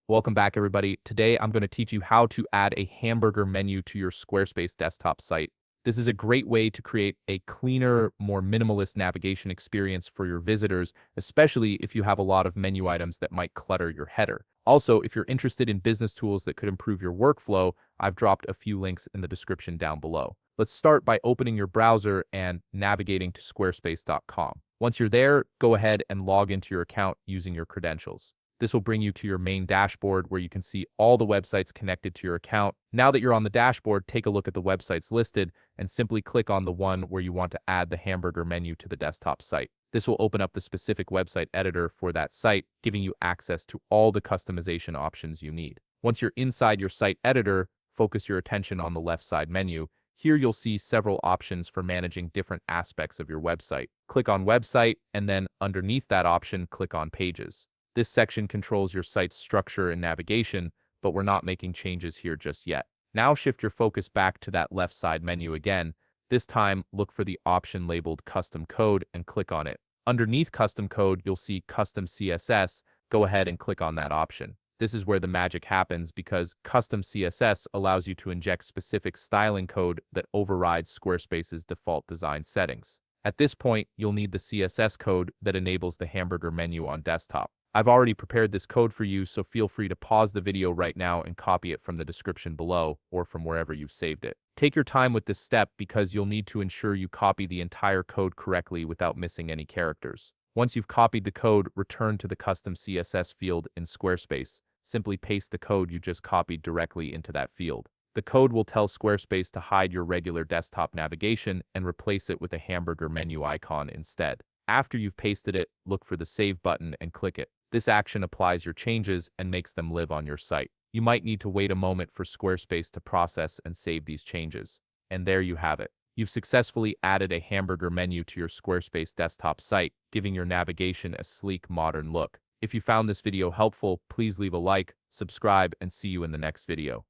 Welcome back, everybody. Today, I'm going to teach you how to add a hamburger menu to your Squarespace desktop site. This is a great way to create a cleaner, more minimalist navigation experience for your visitors, especially if you have a lot of menu items that might clutter your header. Also, if you're interested in business tools that could improve your workflow, I've dropped a few links in the description down below. Let's start by opening your browser and navigating to squarespace.com. Once you're there, go ahead and log into your account using your credentials. This will bring you to your main dashboard where you can see all the websites connected to your account. Now that you're on the dashboard, take a look at the websites listed and simply click on the one where you want to add the hamburger menu to the desktop site. This will open up the specific website editor for that site, giving you access to all the customization options you need. Once you're inside your site editor, focus your attention on the left side menu. Here you'll see several options for managing different aspects of your website. Click on Website, and then underneath that option, click on Pages. This section controls your site's structure and navigation, but we're not making changes here just yet. Now shift your focus back to that left side menu again. This time, look for the option labeled Custom Code and click on it. Underneath Custom Code, you'll see Custom CSS. Go ahead and click on that option. This is where the magic happens because Custom CSS allows you to inject specific styling code that overrides Squarespace's default design settings. At this point, you'll need the CSS code that enables the hamburger menu on desktop. I've already prepared this code for you, so feel free to pause the video right now and copy it from the description below or from wherever you've saved it. Take your time with this step because you'll need to ensure you copy the entire code correctly without missing any characters. Once you've copied the code, return to the custom CSS field in Squarespace. Simply paste the code you just copied directly into that field. The code will tell Squarespace to hide your regular desktop navigation and replace it with a hamburger menu icon instead. After you've pasted it, look for the Save button and click it. This action applies your changes and makes them live on your site. You might need to wait a moment for Squarespace to process and save these changes. And there you have it. You've successfully added a hamburger menu to your Squarespace desktop site, giving your navigation a sleek, modern look. If you found this video helpful, please leave a like, subscribe, and see you in the next video.